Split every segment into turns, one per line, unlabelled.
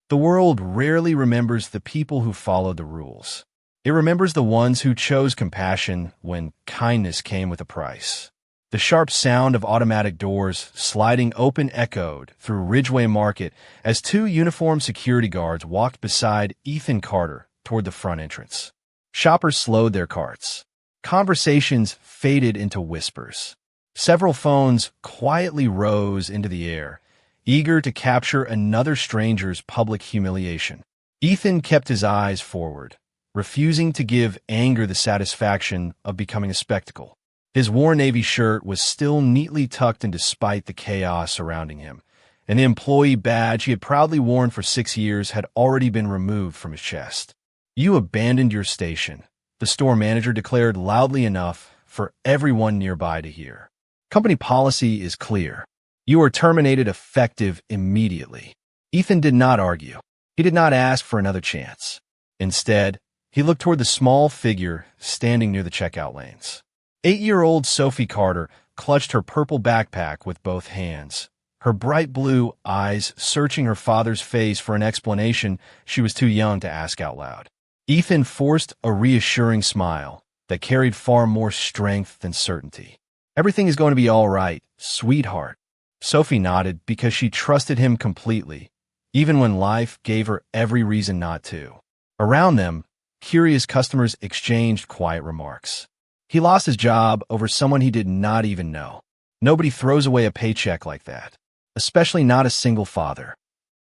The world rarely remembers the people who followed the rules. It remembers the ones who chose compassion when kindness came with a price. The sharp sound of automatic doors sliding open echoed through Ridgeway Market as two uniformed security guards walked beside Ethan Carter toward the front entrance. Shoppers slowed their carts. Conversations faded into whispers. Several phones quietly rose into the air, eager to capture another stranger's public humiliation. Ethan kept his eyes forward, refusing to give anger the satisfaction of becoming a spectacle. His worn navy shirt was still neatly tucked in despite the chaos surrounding him, and the employee badge he had proudly worn for 6 years had already been removed from his chest. "You abandoned your station," the store manager declared loudly enough for everyone nearby to hear. "Company policy is clear. You are terminated effective immediately." Ethan did not argue. He did not ask for another chance. Instead, he looked toward the small figure standing near the checkout lanes. 8-year-old Sophie Carter clutched her purple backpack with both hands, her bright blue eyes searching her father's face for an explanation she was too young to ask out loud. Ethan forced a reassuring smile that carried far more strength than certainty. "Everything is going to be all right, sweetheart." Sophie nodded because she trusted him completely, even when life gave her every reason not to. Around them, curious customers exchanged quiet remarks. He lost his job over someone he did not even know. Nobody throws away a paycheck like that, especially not a single father.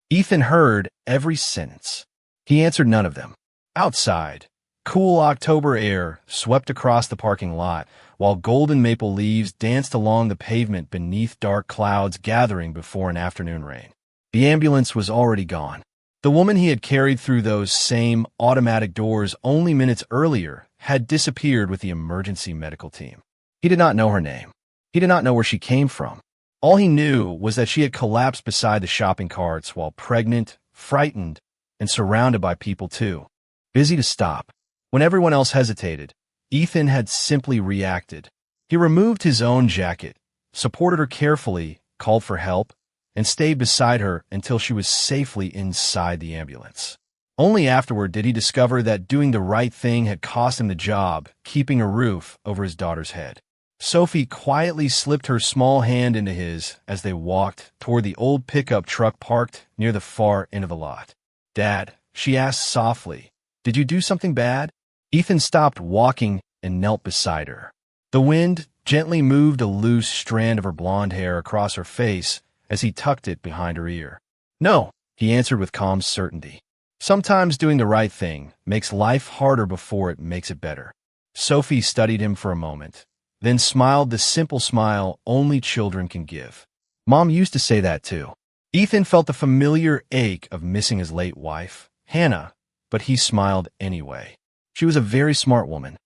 Ethan heard every sentence. He answered none of them. Outside, cool October air swept across the parking lot, while golden maple leaves danced along the pavement beneath dark clouds gathering before an afternoon rain. The ambulance was already gone. The woman he had carried through those same automatic doors only minutes earlier had disappeared with the emergency medical team. He did not know her name. He did not know where she came from. All he knew was that she had collapsed beside the shopping carts while pregnant, frightened, and surrounded by people too, busy to stop. When everyone else hesitated, Ethan had simply reacted. He removed his own jacket, supported her carefully, called for help, and stayed beside her until she was safely inside the ambulance. Only afterward did he discover that doing the right thing had cost him the job, keeping a roof over his daughter's head. Sophie quietly slipped her small hand into his as they walked toward the old pickup truck parked near the far end of the lot. "Dad," she asked softly, "did you do something bad?" Ethan stopped walking and knelt beside her. The wind gently moved a loose strand of her blonde hair across her face as he tucked it behind her ear. "No," he answered with calm certainty. "Sometimes doing the right thing makes life harder before it makes it better." Sophie studied him for a moment, then smiled the simple smile only children can give. "Mom used to say that too." Ethan felt the familiar ache of missing his late wife, Hannah, but he smiled anyway. She was a very smart woman.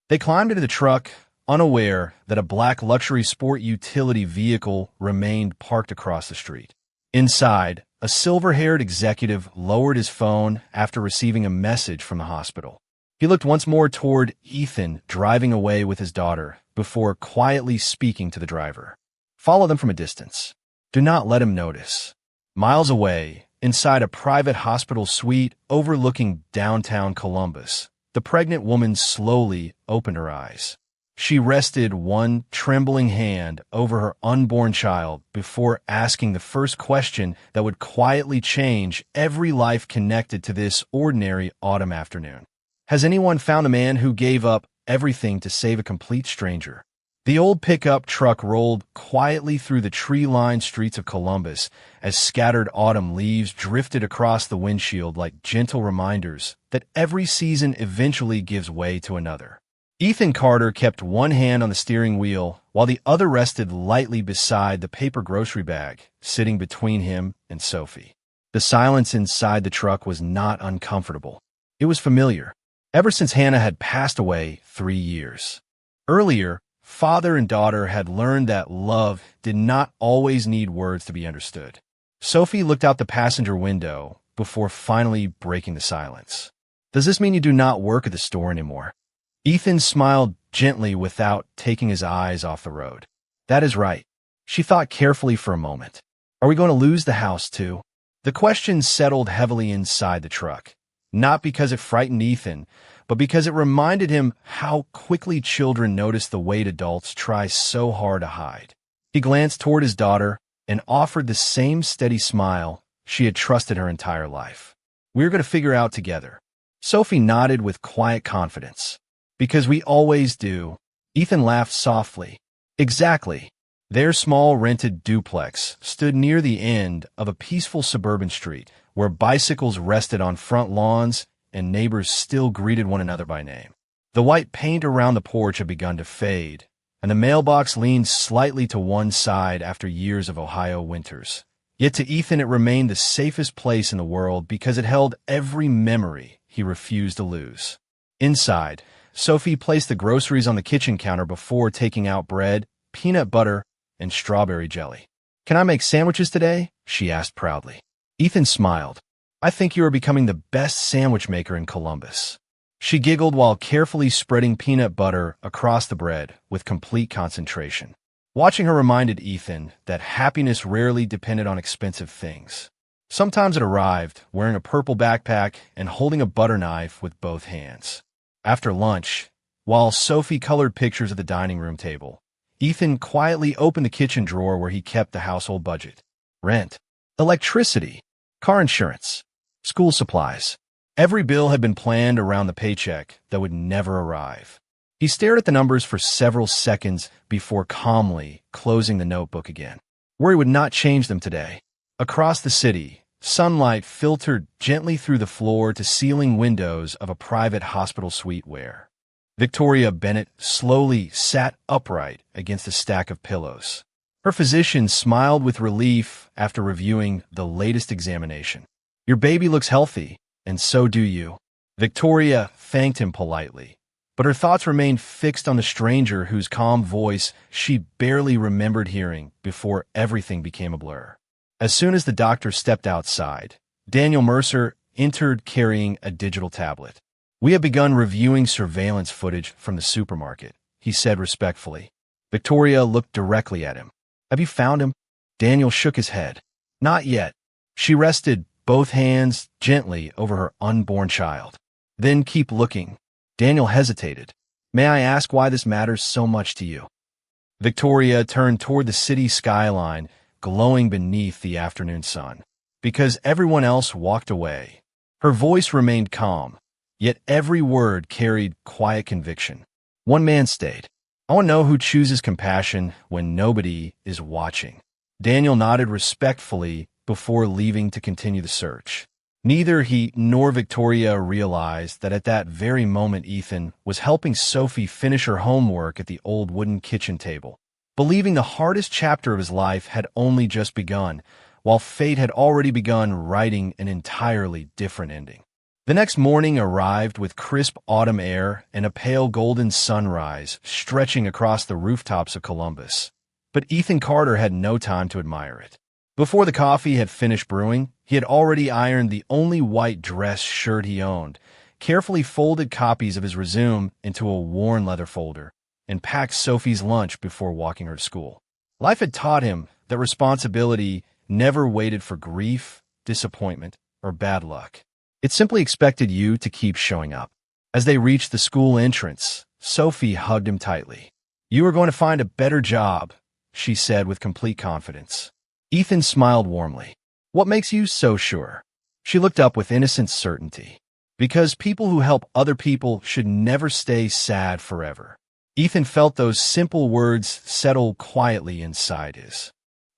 They climbed into the truck, unaware that a black luxury sport utility vehicle remained parked across the street. Inside, a silver-haired executive lowered his phone after receiving a message from the hospital. He looked once more toward Ethan driving away with his daughter before quietly speaking to the driver. "Follow them from a distance. Do not let him notice." Miles away, inside a private hospital suite overlooking downtown Columbus, the pregnant woman slowly opened her eyes. She rested one trembling hand over her unborn child before asking the first question that would quietly change every life connected to this ordinary autumn afternoon. "Has anyone found a man who gave up everything to save a complete stranger?" The old pickup truck rolled quietly through the tree-lined streets of Columbus as scattered autumn leaves drifted across the windshield like gentle reminders that every season eventually gives way to another. Ethan Carter kept one hand on the steering wheel while the other rested lightly beside the paper grocery bag sitting between him and Sophie. The silence inside the truck was not uncomfortable. It was familiar, ever since Hannah had passed away 3 years. Earlier, father and daughter had learned that love did not always need words to be understood. Sophie looked out the passenger window before finally breaking the silence. "Does this mean you do not work at the store anymore?" Ethan smiled gently without taking his eyes off the road. "That is right." She thought carefully for a moment. "Are we going to lose the house too?" The question settled heavily inside the truck, not because it frightened Ethan, but because it reminded him how quickly children notice the weight adults try so hard to hide. He glanced toward his daughter and offered the same steady smile she had trusted her entire life. "We're going to figure out together." Sophie nodded with quiet confidence. "Because we always do." Ethan laughed softly. "Exactly." Their small rented duplex stood near the end of a peaceful suburban street where bicycles rested on front lawns and neighbors still greeted one another by name. The white paint around the porch had begun to fade, and the mailbox leaned slightly to one side after years of Ohio winters. Yet to Ethan it remained the safest place in the world because it held every memory he refused to lose. Inside, Sophie placed the groceries on the kitchen counter before taking out bread, peanut butter, and strawberry jelly. "Can I make sandwiches today?" she asked proudly. Ethan smiled. "I think you are becoming the best sandwich maker in Columbus." She giggled while carefully spreading peanut butter across the bread with complete concentration. Watching her reminded Ethan that happiness rarely depended on expensive things. Sometimes it arrived wearing a purple backpack and holding a butter knife with both hands. After lunch, while Sophie colored pictures of the dining room table, Ethan quietly opened the kitchen drawer where he kept the household budget. Rent, electricity, car insurance, school supplies. Every bill had been planned around the paycheck that would never arrive. He stared at the numbers for several seconds before calmly closing the notebook again. Worry would not change them today. Across the city, sunlight filtered gently through the floor-to-ceiling windows of a private hospital suite where Victoria Bennett slowly sat upright against a stack of pillows. Her physician smiled with relief after reviewing the latest examination. "Your baby looks healthy, and so do you." Victoria thanked him politely, but her thoughts remained fixed on the stranger whose calm voice she barely remembered hearing before everything became a blur. As soon as the doctor stepped outside, Daniel Mercer entered carrying a digital tablet. "We have begun reviewing surveillance footage from the supermarket," he said respectfully. Victoria looked directly at him. "Have you found him?" Daniel shook his head. "Not yet." She rested both hands gently over her unborn child. "Then keep looking." Daniel hesitated. "May I ask why this matters so much to you?" Victoria turned toward the city skyline glowing beneath the afternoon sun. "Because everyone else walked away." Her voice remained calm, yet every word carried quiet conviction. "One man stayed. I want to know who chooses compassion when nobody is watching." Daniel nodded respectfully before leaving to continue the search. Neither he nor Victoria realized that at that very moment Ethan was helping Sophie finish her homework at the old wooden kitchen table, believing the hardest chapter of his life had only just begun, while fate had already begun writing an entirely different ending. The next morning arrived with crisp autumn air and a pale golden sunrise stretching across the rooftops of Columbus. But Ethan Carter had no time to admire it. Before the coffee had finished brewing, he had already ironed the only white dress shirt he owned, carefully folded copies of his resume into a worn leather folder, and packed Sophie's lunch before walking her to school. Life had taught him that responsibility never waited for grief, disappointment, or bad luck. It simply expected you to keep showing up. As they reached the school entrance, Sophie hugged him tightly. "You are going to find a better job," she said with complete confidence. Ethan smiled warmly. "What makes you so sure?" She looked up with innocent certainty. "Because people who help other people should never stay sad forever." Ethan felt those simple words settle quietly inside his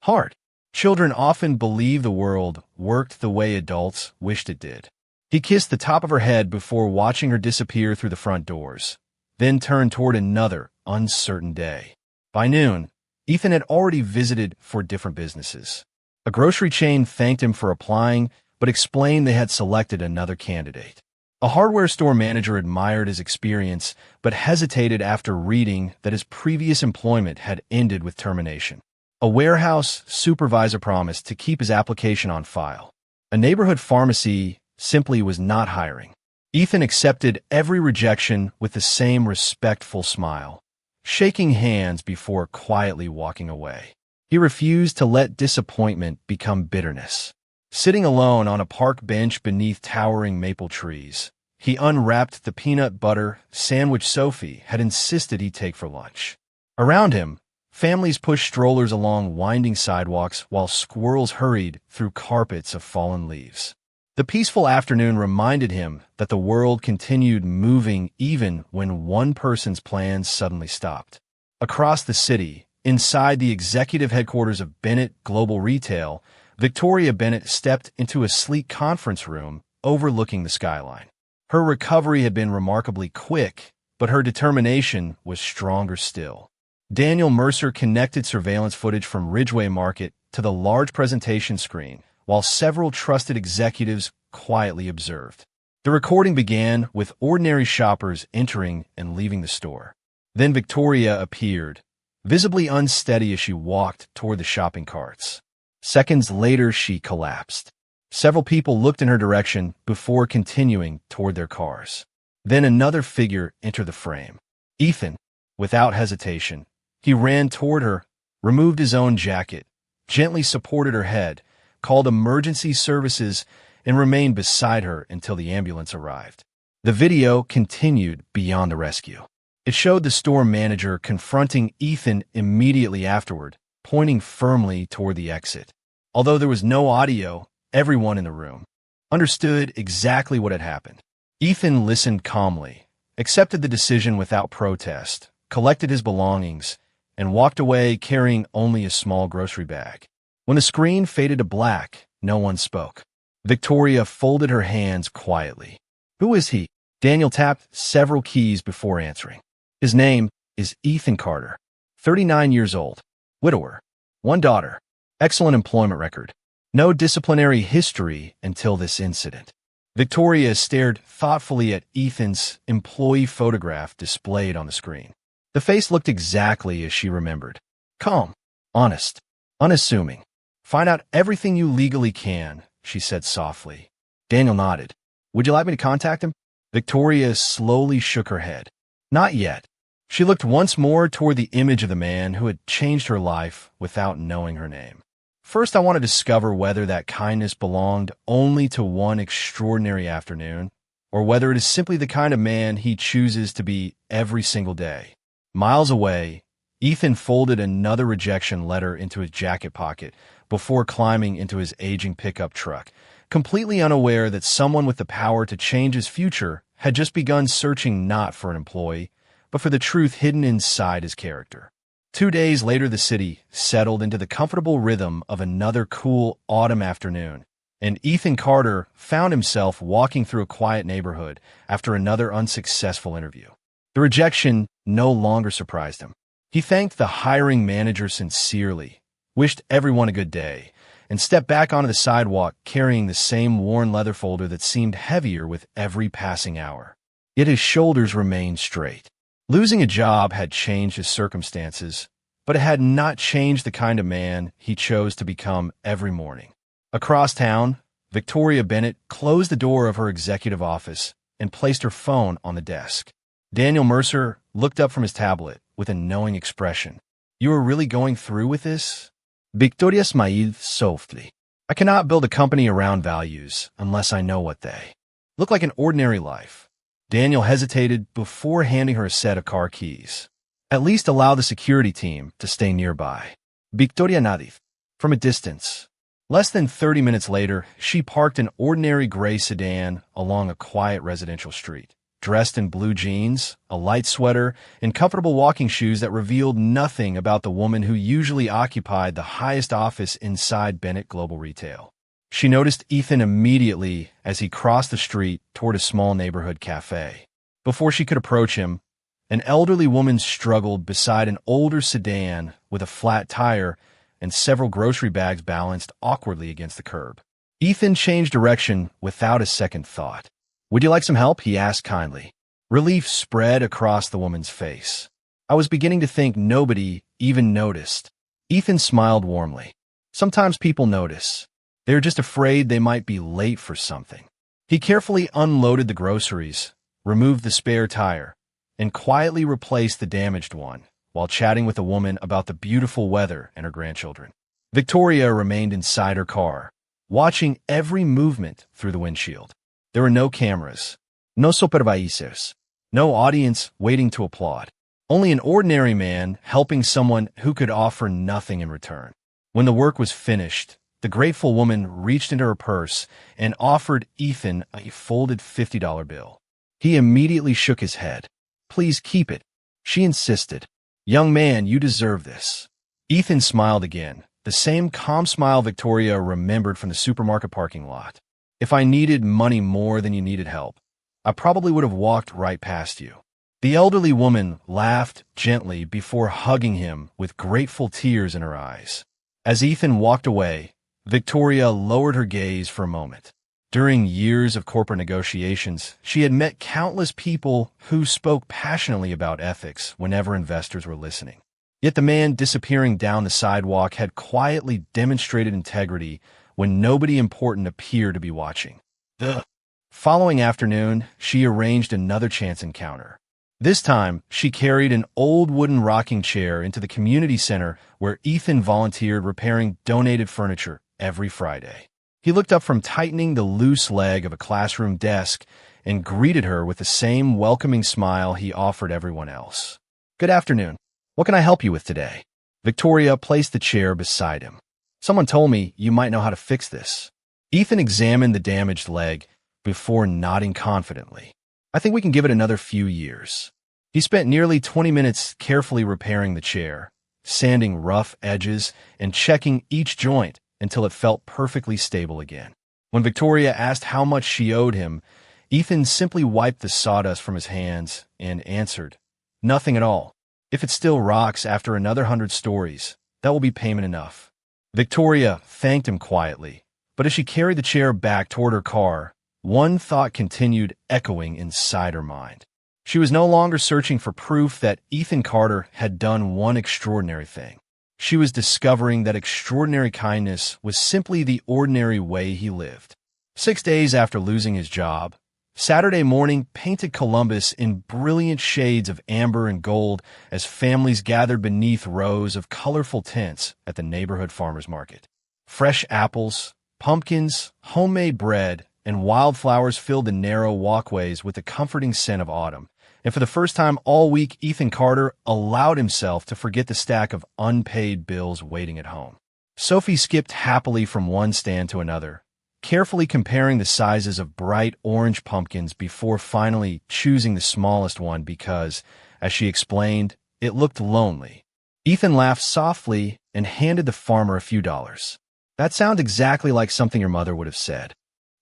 heart. Children often believe the world worked the way adults wished it did. He kissed the top of her head before watching her disappear through the front doors, then turned toward another uncertain day. By noon, Ethan had already visited 4 different businesses. A grocery chain thanked him for applying, but explained they had selected another candidate. A hardware store manager admired his experience, but hesitated after reading that his previous employment had ended with termination. A warehouse supervisor promised to keep his application on file. A neighborhood pharmacy simply was not hiring. Ethan accepted every rejection with the same respectful smile, shaking hands before quietly walking away. He refused to let disappointment become bitterness. Sitting alone on a park bench beneath towering maple trees, he unwrapped the peanut butter sandwich Sophie had insisted he take for lunch. Around him, families pushed strollers along winding sidewalks while squirrels hurried through carpets of fallen leaves. The peaceful afternoon reminded him that the world continued moving even when one person's plans suddenly stopped. Across the city, inside the executive headquarters of Bennett Global Retail, Victoria Bennett stepped into a sleek conference room overlooking the skyline. Her recovery had been remarkably quick, but her determination was stronger still. Daniel Mercer connected surveillance footage from Ridgeway Market to the large presentation screen, while several trusted executives quietly observed. The recording began with ordinary shoppers entering and leaving the store. Then Victoria appeared, visibly unsteady as she walked toward the shopping carts. Seconds later, she collapsed. Several people looked in her direction before continuing toward their cars. Then another figure entered the frame. Ethan, without hesitation, he ran toward her, removed his own jacket, gently supported her head, called emergency services, and remained beside her until the ambulance arrived. The video continued beyond the rescue. It showed the store manager confronting Ethan immediately afterward, pointing firmly toward the exit. Although there was no audio, everyone in the room understood exactly what had happened. Ethan listened calmly, accepted the decision without protest, collected his belongings, and walked away carrying only a small grocery bag. When the screen faded to black, no one spoke. Victoria folded her hands quietly. "Who is he?" Daniel tapped several keys before answering. "His name is Ethan Carter, 39 years old, widower, one daughter, excellent employment record, no disciplinary history until this incident." Victoria stared thoughtfully at Ethan's employee photograph displayed on the screen. The face looked exactly as she remembered. Calm, honest, unassuming. "Find out everything you legally can," she said softly. Daniel nodded. "Would you like me to contact him?" Victoria slowly shook her head. "Not yet." She looked once more toward the image of the man who had changed her life without knowing her name. "First, I want to discover whether that kindness belonged only to one extraordinary afternoon, or whether it is simply the kind of man he chooses to be every single day." Miles away, Ethan folded another rejection letter into his jacket pocket before climbing into his aging pickup truck, completely unaware that someone with the power to change his future had just begun searching not for an employee, but for the truth hidden inside his character. 2 days later, the city settled into the comfortable rhythm of another cool autumn afternoon, and Ethan Carter found himself walking through a quiet neighborhood after another unsuccessful interview. The rejection no longer surprised him. He thanked the hiring manager sincerely, wished everyone a good day, and stepped back onto the sidewalk carrying the same worn leather folder that seemed heavier with every passing hour. Yet his shoulders remained straight. Losing a job had changed his circumstances, but it had not changed the kind of man he chose to become every morning. Across town, Victoria Bennett closed the door of her executive office and placed her phone on the desk. Daniel Mercer looked up from his tablet with a knowing expression. "You are really going through with this?" Victoria smiled softly. "I cannot build a company around values unless I know what they look like. An ordinary life." Daniel hesitated before handing her a set of car keys. "At least allow the security team to stay nearby." Victoria nodded. From a distance. Less than 30 minutes later, she parked an ordinary gray sedan along a quiet residential street. Dressed in blue jeans, a light sweater, and comfortable walking shoes that revealed nothing about the woman who usually occupied the highest office inside Bennett Global Retail. She noticed Ethan immediately as he crossed the street toward a small neighborhood cafe. Before she could approach him, an elderly woman struggled beside an older sedan with a flat tire and several grocery bags balanced awkwardly against the curb. Ethan changed direction without a second thought. "Would you like some help?" he asked kindly. Relief spread across the woman's face. "I was beginning to think nobody even noticed." Ethan smiled warmly. "Sometimes people notice. They're just afraid they might be late for something." He carefully unloaded the groceries, removed the spare tire, and quietly replaced the damaged one, while chatting with a woman about the beautiful weather and her grandchildren. Victoria remained inside her car, watching every movement through the windshield. There were no cameras, no supervisors, no audience waiting to applaud. Only an ordinary man helping someone who could offer nothing in return. When the work was finished, the grateful woman reached into her purse and offered Ethan a folded $50 bill. He immediately shook his head. "Please keep it," she insisted. "Young man, you deserve this." Ethan smiled again, the same calm smile Victoria remembered from the supermarket parking lot. "If I needed money more than you needed help, I probably would have walked right past you." The elderly woman laughed gently before hugging him with grateful tears in her eyes. As Ethan walked away, Victoria lowered her gaze for a moment. During years of corporate negotiations, she had met countless people who spoke passionately about ethics whenever investors were listening. Yet the man disappearing down the sidewalk had quietly demonstrated integrity when nobody important appeared to be watching. The following afternoon, she arranged another chance encounter. This time, she carried an old wooden rocking chair into the community center where Ethan volunteered repairing donated furniture every Friday. He looked up from tightening the loose leg of a classroom desk and greeted her with the same welcoming smile he offered everyone else. "Good afternoon. What can I help you with today?" Victoria placed the chair beside him. "Someone told me you might know how to fix this." Ethan examined the damaged leg before nodding confidently. "I think we can give it another few years." He spent nearly 20 minutes carefully repairing the chair, sanding rough edges and checking each joint until it felt perfectly stable again. When Victoria asked how much she owed him, Ethan simply wiped the sawdust from his hands and answered, "Nothing at all. If it still rocks after another 100 stories, that will be payment enough." Victoria thanked him quietly, but as she carried the chair back toward her car, one thought continued echoing inside her mind. She was no longer searching for proof that Ethan Carter had done one extraordinary thing. She was discovering that extraordinary kindness was simply the ordinary way he lived. 6 days after losing his job, Saturday morning painted Columbus in brilliant shades of amber and gold as families gathered beneath rows of colorful tents at the neighborhood farmers market. Fresh apples, pumpkins, homemade bread, and wildflowers filled the narrow walkways with the comforting scent of autumn. And for the first time all week, Ethan Carter allowed himself to forget the stack of unpaid bills waiting at home. Sophie skipped happily from one stand to another, carefully comparing the sizes of bright orange pumpkins before finally choosing the smallest one because, as she explained, it looked lonely. Ethan laughed softly and handed the farmer a few dollars. "That sounds exactly like something your mother would have said."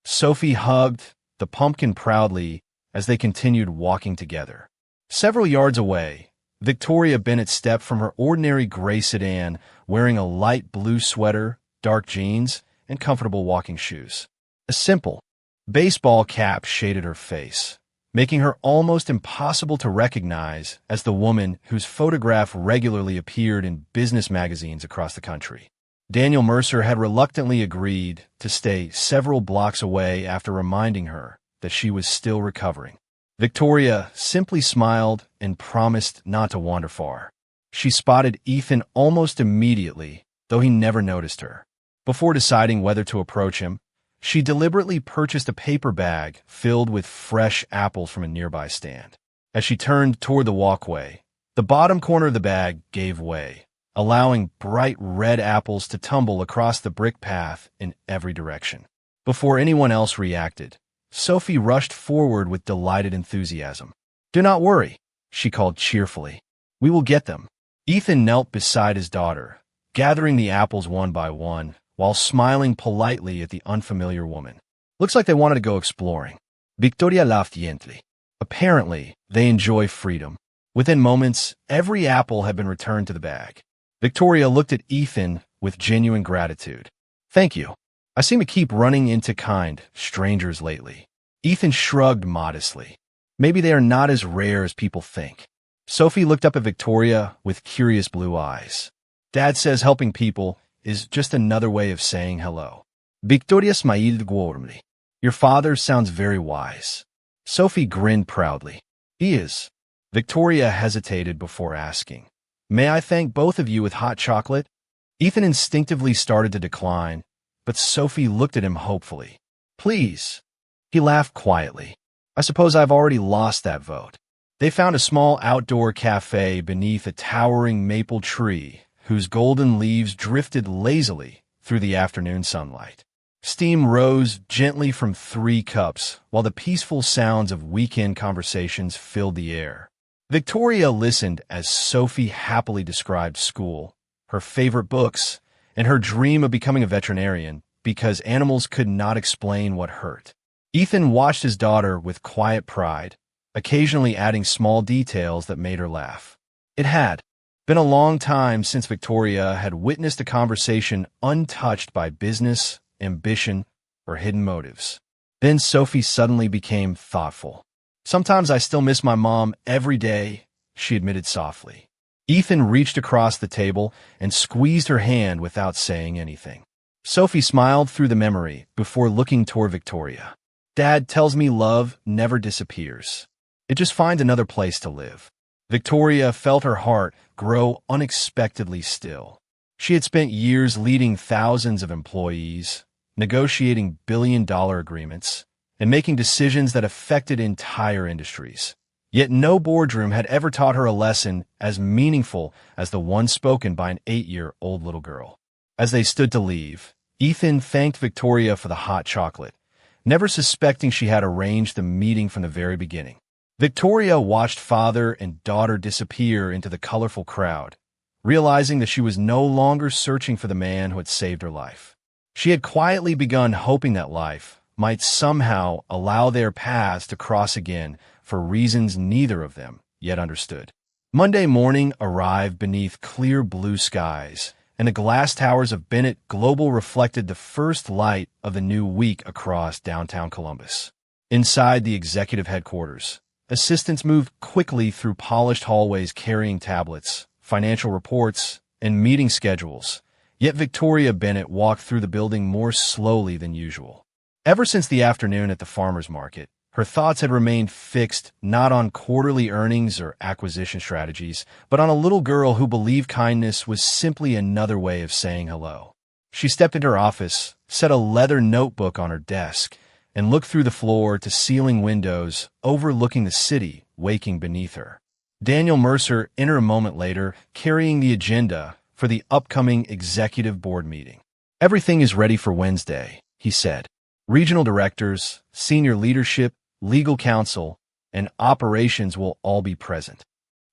Sophie hugged the pumpkin proudly as they continued walking together. Several yards away, Victoria Bennett stepped from her ordinary gray sedan wearing a light blue sweater, dark jeans, and comfortable walking shoes. A simple baseball cap shaded her face, making her almost impossible to recognize as the woman whose photograph regularly appeared in business magazines across the country. Daniel Mercer had reluctantly agreed to stay several blocks away after reminding her that she was still recovering. Victoria simply smiled and promised not to wander far. She spotted Ethan almost immediately, though he never noticed her. Before deciding whether to approach him, she deliberately purchased a paper bag filled with fresh apples from a nearby stand. As she turned toward the walkway, the bottom corner of the bag gave way, allowing bright red apples to tumble across the brick path in every direction. Before anyone else reacted, Sophie rushed forward with delighted enthusiasm. "Do not worry," she called cheerfully. "We will get them." Ethan knelt beside his daughter, gathering the apples one by one, while smiling politely at the unfamiliar woman. "Looks like they wanted to go exploring." Victoria laughed gently. Apparently, they enjoy freedom. Within moments, every apple had been returned to the bag. Victoria looked at Ethan with genuine gratitude. "Thank you. I seem to keep running into kind strangers lately." Ethan shrugged modestly. "Maybe they are not as rare as people think." Sophie looked up at Victoria with curious blue eyes. "Dad says helping people is just another way of saying hello." Victoria smiled warmly. "Your father sounds very wise." Sophie grinned proudly. "He is." Victoria hesitated before asking, "May I thank both of you with hot chocolate?" Ethan instinctively started to decline, but Sophie looked at him hopefully. Please. He laughed quietly. I suppose I've already lost that vote. They found a small outdoor cafe beneath a towering maple tree whose golden leaves drifted lazily through the afternoon sunlight. Steam rose gently from 3 cups, while the peaceful sounds of weekend conversations filled the air. Victoria listened as Sophie happily described school, her favorite books, and her dream of becoming a veterinarian because animals could not explain what hurt. Ethan watched his daughter with quiet pride, occasionally adding small details that made her laugh. It had been a long time since Victoria had witnessed a conversation untouched by business, ambition, or hidden motives. Then Sophie suddenly became thoughtful. Sometimes I still miss my mom every day, she admitted softly. Ethan reached across the table and squeezed her hand without saying anything. Sophie smiled through the memory before looking toward Victoria. Dad tells me love never disappears. It just finds another place to live. Victoria felt her heart grow unexpectedly still. She had spent years leading thousands of employees, negotiating billion-dollar agreements, and making decisions that affected entire industries. Yet no boardroom had ever taught her a lesson as meaningful as the one spoken by an 8-year-old little girl. As they stood to leave, Ethan thanked Victoria for the hot chocolate, never suspecting she had arranged the meeting from the very beginning. Victoria watched father and daughter disappear into the colorful crowd, realizing that she was no longer searching for the man who had saved her life. She had quietly begun hoping that life might somehow allow their paths to cross again for reasons neither of them yet understood. Monday morning arrived beneath clear blue skies, and the glass towers of Bennett Global reflected the first light of the new week across downtown Columbus. Inside the executive headquarters, assistants moved quickly through polished hallways carrying tablets, financial reports, and meeting schedules, yet Victoria Bennett walked through the building more slowly than usual. Ever since the afternoon at the farmer's market, her thoughts had remained fixed not on quarterly earnings or acquisition strategies, but on a little girl who believed kindness was simply another way of saying hello. She stepped into her office, set a leather notebook on her desk, and looked through the floor-to-ceiling windows overlooking the city waking beneath her. Daniel Mercer entered a moment later, carrying the agenda for the upcoming executive board meeting. Everything is ready for Wednesday, he said. Regional directors, senior leadership, legal counsel, and operations will all be present.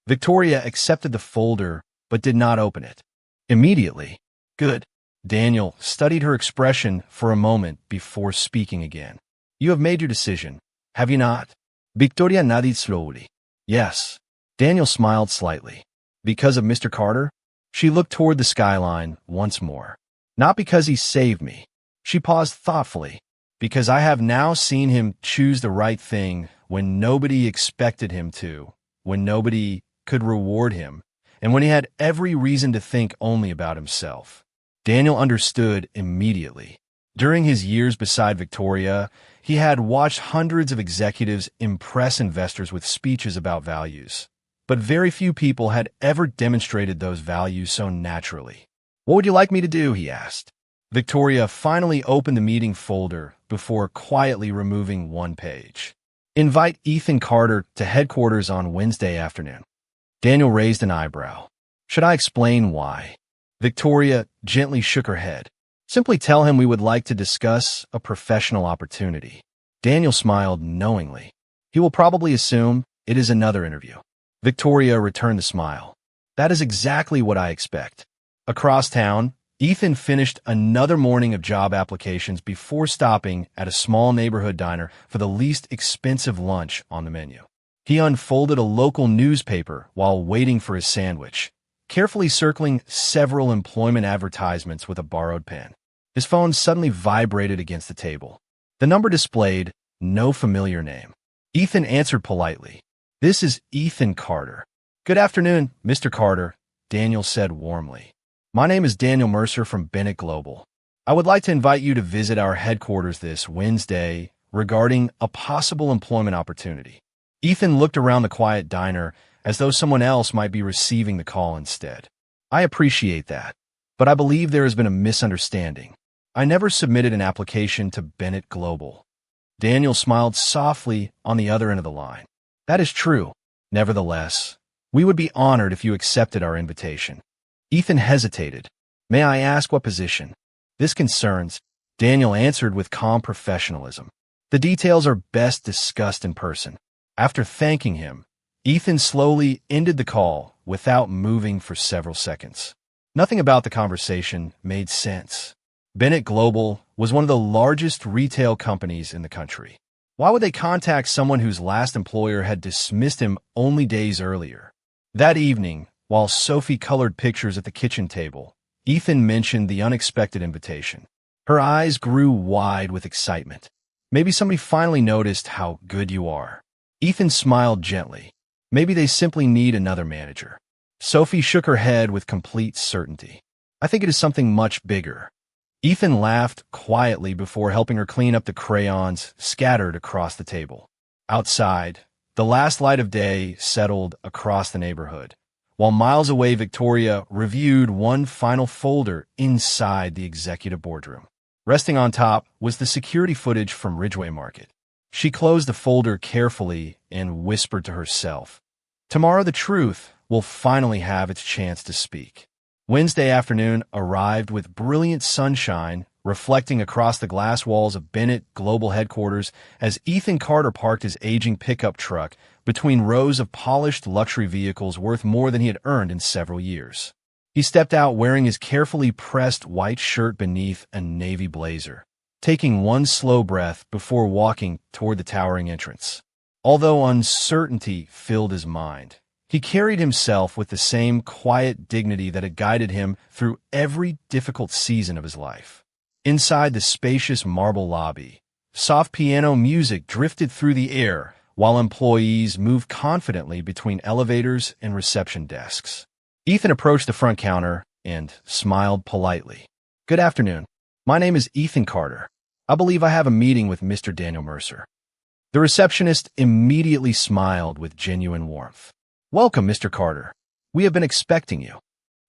Victoria accepted the folder but did not open it. Immediately, good. Daniel studied her expression for a moment before speaking again. You have made your decision, have you not? Victoria nodded slowly. Yes. Daniel smiled slightly. Because of Mr. Carter? She looked toward the skyline once more. Not because he saved me. She paused thoughtfully. Because I have now seen him choose the right thing when nobody expected him to, when nobody could reward him, and when he had every reason to think only about himself. Daniel understood immediately. During his years beside Victoria, he had watched hundreds of executives impress investors with speeches about values. But very few people had ever demonstrated those values so naturally. What would you like me to do? He asked. Victoria finally opened the meeting folder before quietly removing one page. Invite Ethan Carter to headquarters on Wednesday afternoon. Daniel raised an eyebrow. Should I explain why? Victoria gently shook her head. Simply tell him we would like to discuss a professional opportunity. Daniel smiled knowingly. He will probably assume it is another interview. Victoria returned the smile. That is exactly what I expect. Across town, Ethan finished another morning of job applications before stopping at a small neighborhood diner for the least expensive lunch on the menu. He unfolded a local newspaper while waiting for his sandwich, carefully circling several employment advertisements with a borrowed pen. His phone suddenly vibrated against the table. The number displayed no familiar name. Ethan answered politely. This is Ethan Carter. Good afternoon, Mr. Carter, Daniel said warmly. My name is Daniel Mercer from Bennett Global. I would like to invite you to visit our headquarters this Wednesday regarding a possible employment opportunity. Ethan looked around the quiet diner as though someone else might be receiving the call instead. I appreciate that, but I believe there has been a misunderstanding. I never submitted an application to Bennett Global. Daniel smiled softly on the other end of the line. That is true. Nevertheless, we would be honored if you accepted our invitation. Ethan hesitated. May I ask what position? This concerns. Daniel answered with calm professionalism. The details are best discussed in person. After thanking him, Ethan slowly ended the call without moving for several seconds. Nothing about the conversation made sense. Bennett Global was one of the largest retail companies in the country. Why would they contact someone whose last employer had dismissed him only days earlier? That evening, while Sophie colored pictures at the kitchen table, Ethan mentioned the unexpected invitation. Her eyes grew wide with excitement. Maybe somebody finally noticed how good you are. Ethan smiled gently. Maybe they simply need another manager. Sophie shook her head with complete certainty. I think it is something much bigger. Ethan laughed quietly before helping her clean up the crayons scattered across the table. Outside, the last light of day settled across the neighborhood, while miles away Victoria reviewed one final folder inside the executive boardroom. Resting on top was the security footage from Ridgeway Market. She closed the folder carefully and whispered to herself, "Tomorrow the truth will finally have its chance to speak." Wednesday afternoon arrived with brilliant sunshine reflecting across the glass walls of Bennett Global headquarters as Ethan Carter parked his aging pickup truck between rows of polished luxury vehicles worth more than he had earned in several years. He stepped out wearing his carefully pressed white shirt beneath a navy blazer, taking one slow breath before walking toward the towering entrance. Although uncertainty filled his mind, he carried himself with the same quiet dignity that had guided him through every difficult season of his life. Inside the spacious marble lobby, soft piano music drifted through the air while employees moved confidently between elevators and reception desks. Ethan approached the front counter and smiled politely. "Good afternoon. My name is Ethan Carter. I believe I have a meeting with Mr. Daniel Mercer." The receptionist immediately smiled with genuine warmth. "Welcome, Mr. Carter. We have been expecting you."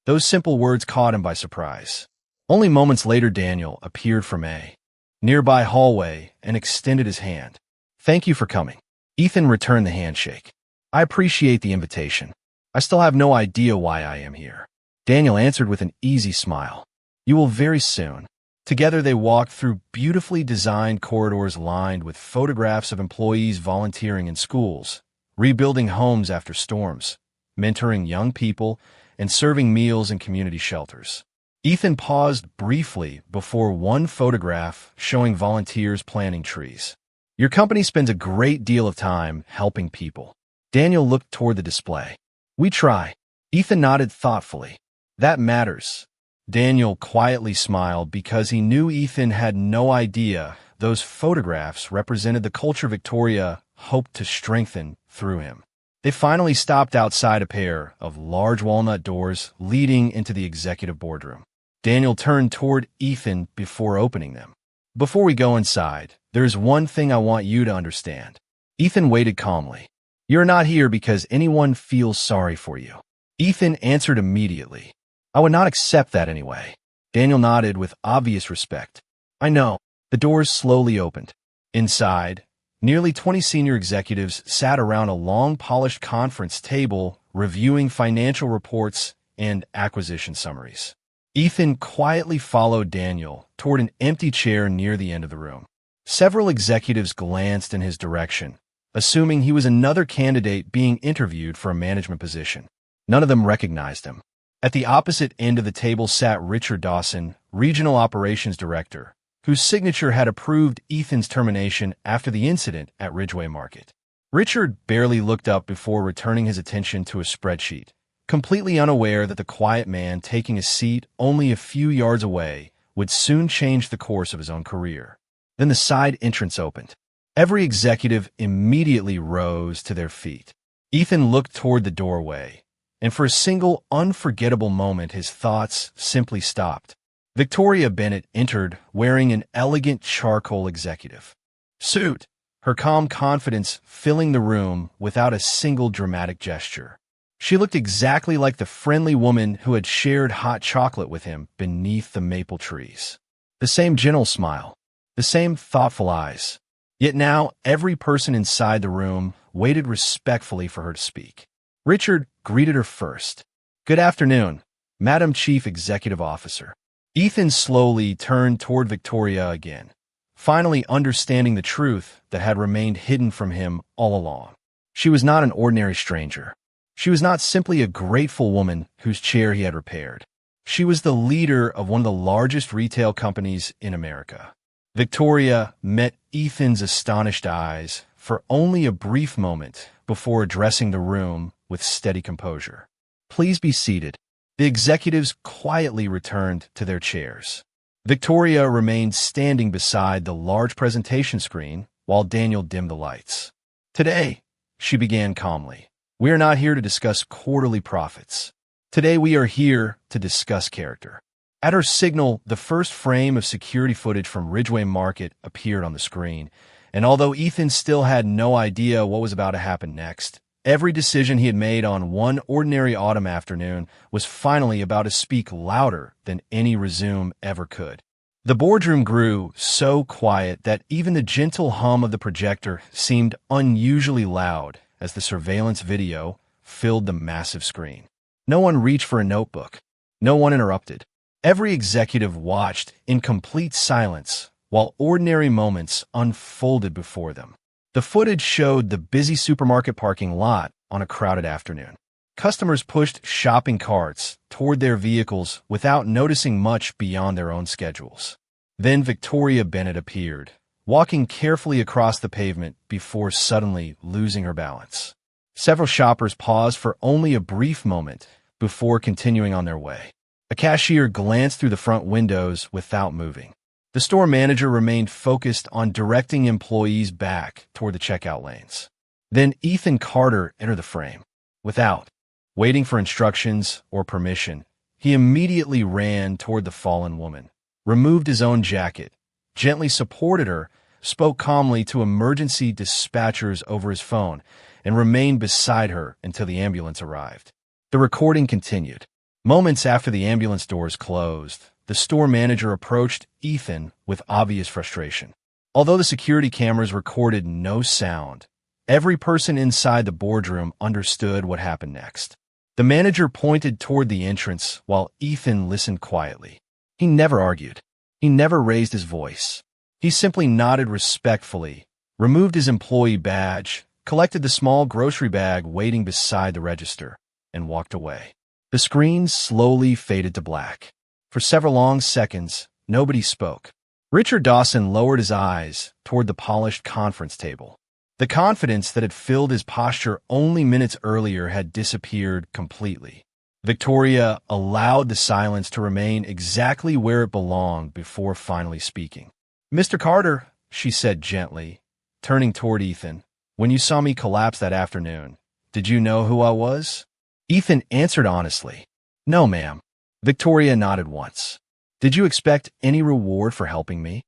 Those simple words caught him by surprise. Only moments later, Daniel appeared from a nearby hallway and extended his hand. "Thank you for coming." Ethan returned the handshake. "I appreciate the invitation. I still have no idea why I am here." Daniel answered with an easy smile. "You will very soon." Together they walked through beautifully designed corridors lined with photographs of employees volunteering in schools, rebuilding homes after storms, mentoring young people, and serving meals in community shelters. Ethan paused briefly before one photograph showing volunteers planting trees. "Your company spends a great deal of time helping people." Daniel looked toward the display. "We try." Ethan nodded thoughtfully. "That matters." Daniel quietly smiled because he knew Ethan had no idea those photographs represented the culture Victoria hoped to strengthen through him. They finally stopped outside a pair of large walnut doors leading into the executive boardroom. Daniel turned toward Ethan before opening them. "Before we go inside, there is one thing I want you to understand." Ethan waited calmly. "You're not here because anyone feels sorry for you." Ethan answered immediately. "I would not accept that anyway." Daniel nodded with obvious respect. "I know." The doors slowly opened. Inside, nearly 20 senior executives sat around a long polished conference table reviewing financial reports and acquisition summaries. Ethan quietly followed Daniel toward an empty chair near the end of the room. Several executives glanced in his direction, assuming he was another candidate being interviewed for a management position. None of them recognized him. At the opposite end of the table sat Richard Dawson, Regional Operations Director, whose signature had approved Ethan's termination after the incident at Ridgeway Market. Richard barely looked up before returning his attention to a spreadsheet, completely unaware that the quiet man taking a seat only a few yards away would soon change the course of his own career. Then the side entrance opened. Every executive immediately rose to their feet. Ethan looked toward the doorway, and for a single unforgettable moment his thoughts simply stopped. Victoria Bennett entered wearing an elegant charcoal executive suit, her calm confidence filling the room without a single dramatic gesture. She looked exactly like the friendly woman who had shared hot chocolate with him beneath the maple trees. The same gentle smile. The same thoughtful eyes. Yet now, every person inside the room waited respectfully for her to speak. Richard greeted her first. "Good afternoon, Madam Chief Executive Officer." Ethan slowly turned toward Victoria again, finally understanding the truth that had remained hidden from him all along. She was not an ordinary stranger. She was not simply a grateful woman whose chair he had repaired. She was the leader of one of the largest retail companies in America. Victoria met Ethan's astonished eyes for only a brief moment before addressing the room with steady composure. "Please be seated." The executives quietly returned to their chairs. Victoria remained standing beside the large presentation screen while Daniel dimmed the lights. "Today," she began calmly, "we are not here to discuss quarterly profits. Today we are here to discuss character." At her signal, the first frame of security footage from Ridgeway Market appeared on the screen, and although Ethan still had no idea what was about to happen next, every decision he had made on one ordinary autumn afternoon was finally about to speak louder than any resume ever could. The boardroom grew so quiet that even the gentle hum of the projector seemed unusually loud as the surveillance video filled the massive screen. No one reached for a notebook. No one interrupted. Every executive watched in complete silence while ordinary moments unfolded before them. The footage showed the busy supermarket parking lot on a crowded afternoon. Customers pushed shopping carts toward their vehicles without noticing much beyond their own schedules. Then Victoria Bennett appeared, walking carefully across the pavement before suddenly losing her balance. Several shoppers paused for only a brief moment before continuing on their way. A cashier glanced through the front windows without moving. The store manager remained focused on directing employees back toward the checkout lanes. Then Ethan Carter entered the frame. Without waiting for instructions or permission, he immediately ran toward the fallen woman, removed his own jacket, gently supported her, spoke calmly to emergency dispatchers over his phone, and remained beside her until the ambulance arrived. The recording continued. Moments after the ambulance doors closed, the store manager approached Ethan with obvious frustration. Although the security cameras recorded no sound, every person inside the boardroom understood what happened next. The manager pointed toward the entrance while Ethan listened quietly. He never argued. He never raised his voice. He simply nodded respectfully, removed his employee badge, collected the small grocery bag waiting beside the register, and walked away. The screen slowly faded to black. For several long seconds, nobody spoke. Richard Dawson lowered his eyes toward the polished conference table. The confidence that had filled his posture only minutes earlier had disappeared completely. Victoria allowed the silence to remain exactly where it belonged before finally speaking. "Mr. Carter," she said gently, turning toward Ethan, "when you saw me collapse that afternoon, did you know who I was?" Ethan answered honestly, "No, ma'am." Victoria nodded once. "Did you expect any reward for helping me?"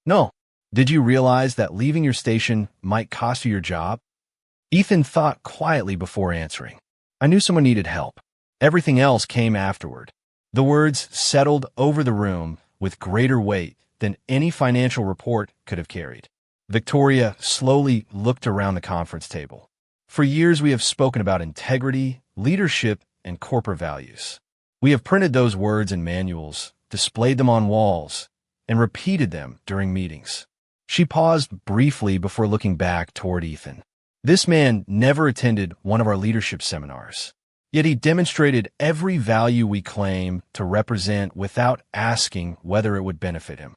"No." "Did you realize that leaving your station might cost you your job?" Ethan thought quietly before answering. "I knew someone needed help. Everything else came afterward." The words settled over the room with greater weight than any financial report could have carried. Victoria slowly looked around the conference table. "For years we have spoken about integrity, leadership, and corporate values. We have printed those words in manuals, displayed them on walls, and repeated them during meetings." She paused briefly before looking back toward Ethan. This man never attended one of our leadership seminars, yet he demonstrated every value we claim to represent without asking whether it would benefit him.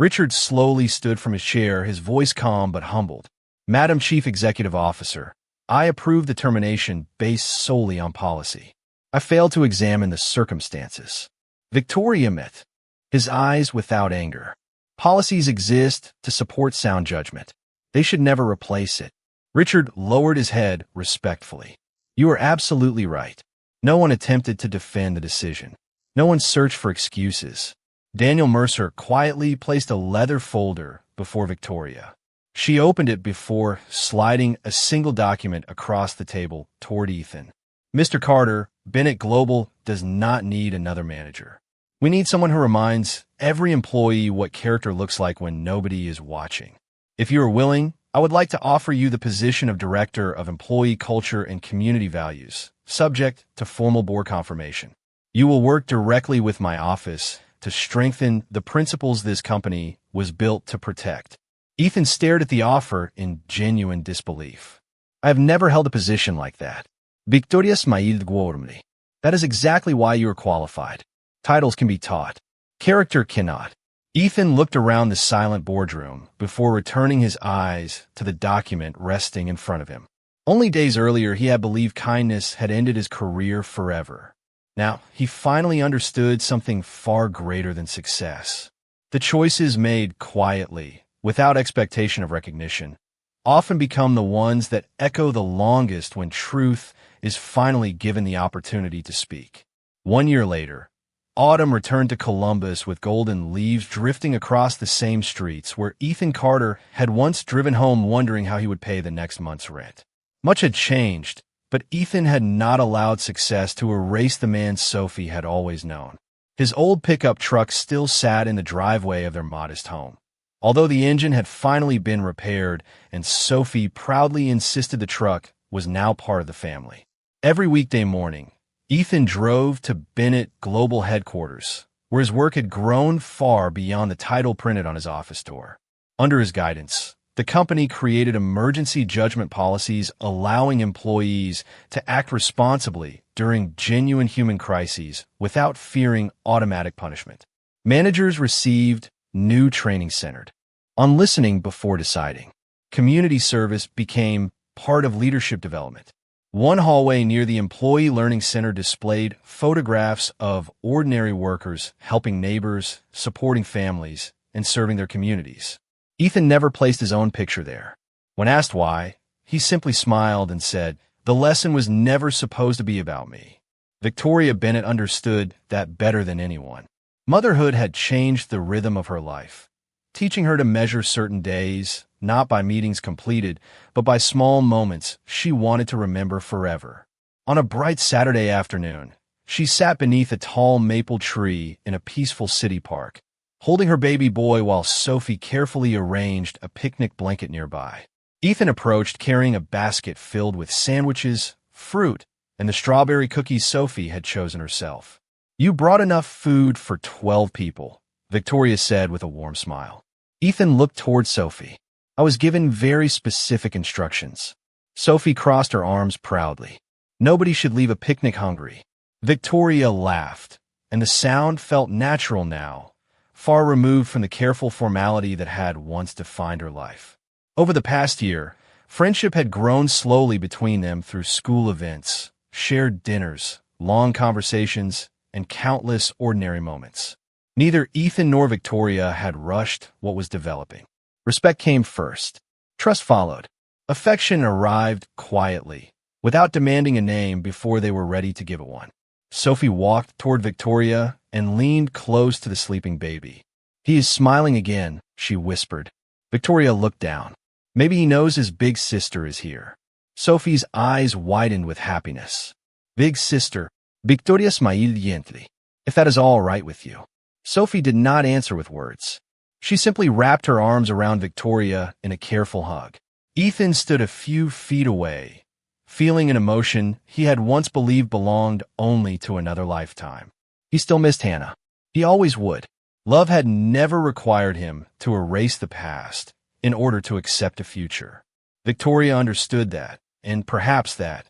Richard slowly stood from his chair, his voice calm but humbled. "Madam Chief Executive Officer, I approve the termination based solely on policy. I failed to examine the circumstances." Victoria met, his eyes without anger. "Policies exist to support sound judgment. They should never replace it." Richard lowered his head respectfully. "You are absolutely right. No one attempted to defend the decision. No one searched for excuses." Daniel Mercer quietly placed a leather folder before Victoria. She opened it before sliding a single document across the table toward Ethan. "Mr. Carter, Bennett Global does not need another manager. We need someone who reminds every employee what character looks like when nobody is watching. If you are willing, I would like to offer you the position of Director of Employee Culture and Community Values, subject to formal board confirmation. You will work directly with my office to strengthen the principles this company was built to protect. Ethan stared at the offer in genuine disbelief. I have never held a position like that. Victoria smiled warmly. That is exactly why you are qualified. Titles can be taught. Character cannot. Ethan looked around the silent boardroom before returning his eyes to the document resting in front of him. Only days earlier, he had believed kindness had ended his career forever. Now, he finally understood something far greater than success. The choices made quietly, without expectation of recognition, often become the ones that echo the longest when truth is finally given the opportunity to speak. 1 year later, autumn returned to Columbus with golden leaves drifting across the same streets where Ethan Carter had once driven home wondering how he would pay the next month's rent. Much had changed, but Ethan had not allowed success to erase the man Sophie had always known. His old pickup truck still sat in the driveway of their modest home. Although the engine had finally been repaired and Sophie proudly insisted the truck was now part of the family. Every weekday morning, Ethan drove to Bennett Global Headquarters, where his work had grown far beyond the title printed on his office door. Under his guidance, the company created emergency judgment policies allowing employees to act responsibly during genuine human crises without fearing automatic punishment. Managers received new training centered on listening before deciding. Community service became part of leadership development. One hallway near the Employee Learning Center displayed photographs of ordinary workers helping neighbors, supporting families, and serving their communities. Ethan never placed his own picture there. When asked why, he simply smiled and said, "The lesson was never supposed to be about me." Victoria Bennett understood that better than anyone. Motherhood had changed the rhythm of her life, teaching her to measure certain days, not by meetings completed, but by small moments she wanted to remember forever. On a bright Saturday afternoon, she sat beneath a tall maple tree in a peaceful city park, holding her baby boy while Sophie carefully arranged a picnic blanket nearby. Ethan approached carrying a basket filled with sandwiches, fruit, and the strawberry cookies Sophie had chosen herself. "You brought enough food for 12 people," Victoria said with a warm smile. Ethan looked toward Sophie. "I was given very specific instructions." Sophie crossed her arms proudly. "Nobody should leave a picnic hungry." Victoria laughed, and the sound felt natural now, far removed from the careful formality that had once defined her life. Over the past year, friendship had grown slowly between them through school events, shared dinners, long conversations, and countless ordinary moments. Neither Ethan nor Victoria had rushed what was developing. Respect came first. Trust followed. Affection arrived quietly, without demanding a name before they were ready to give it one. Sophie walked toward Victoria and leaned close to the sleeping baby. "He is smiling again," she whispered. Victoria looked down. "Maybe he knows his big sister is here." Sophie's eyes widened with happiness. "Big sister," Victoria smiled gently. "If that is all right with you." Sophie did not answer with words. She simply wrapped her arms around Victoria in a careful hug. Ethan stood a few feet away, feeling an emotion he had once believed belonged only to another lifetime. He still missed Hannah. He always would. Love had never required him to erase the past in order to accept a future. Victoria understood that, and perhaps that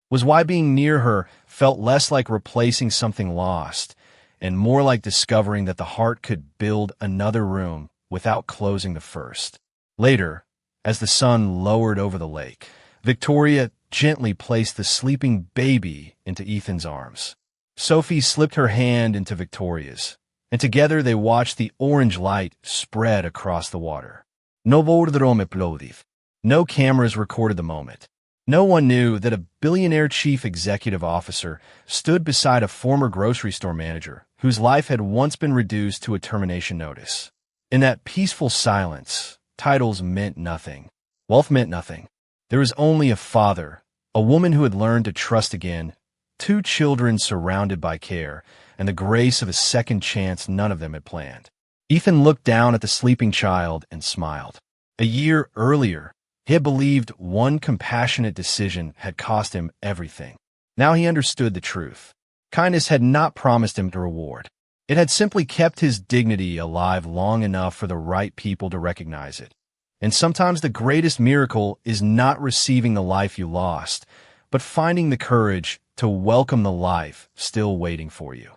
was why being near her felt less like replacing something lost and more like discovering that the heart could build another room without closing the first. Later, as the sun lowered over the lake, Victoria gently placed the sleeping baby into Ethan's arms. Sophie slipped her hand into Victoria's, and together they watched the orange light spread across the water. No boardroom applaudit. No cameras recorded the moment. No one knew that a billionaire chief executive officer stood beside a former grocery store manager whose life had once been reduced to a termination notice. In that peaceful silence, titles meant nothing. Wealth meant nothing. There was only a father, a woman who had learned to trust again, 2 children surrounded by care and the grace of a second chance none of them had planned. Ethan looked down at the sleeping child and smiled. A year earlier, he had believed one compassionate decision had cost him everything. Now he understood the truth. Kindness had not promised him a reward. It had simply kept his dignity alive long enough for the right people to recognize it. And sometimes the greatest miracle is not receiving the life you lost, but finding the courage to welcome the life still waiting for you.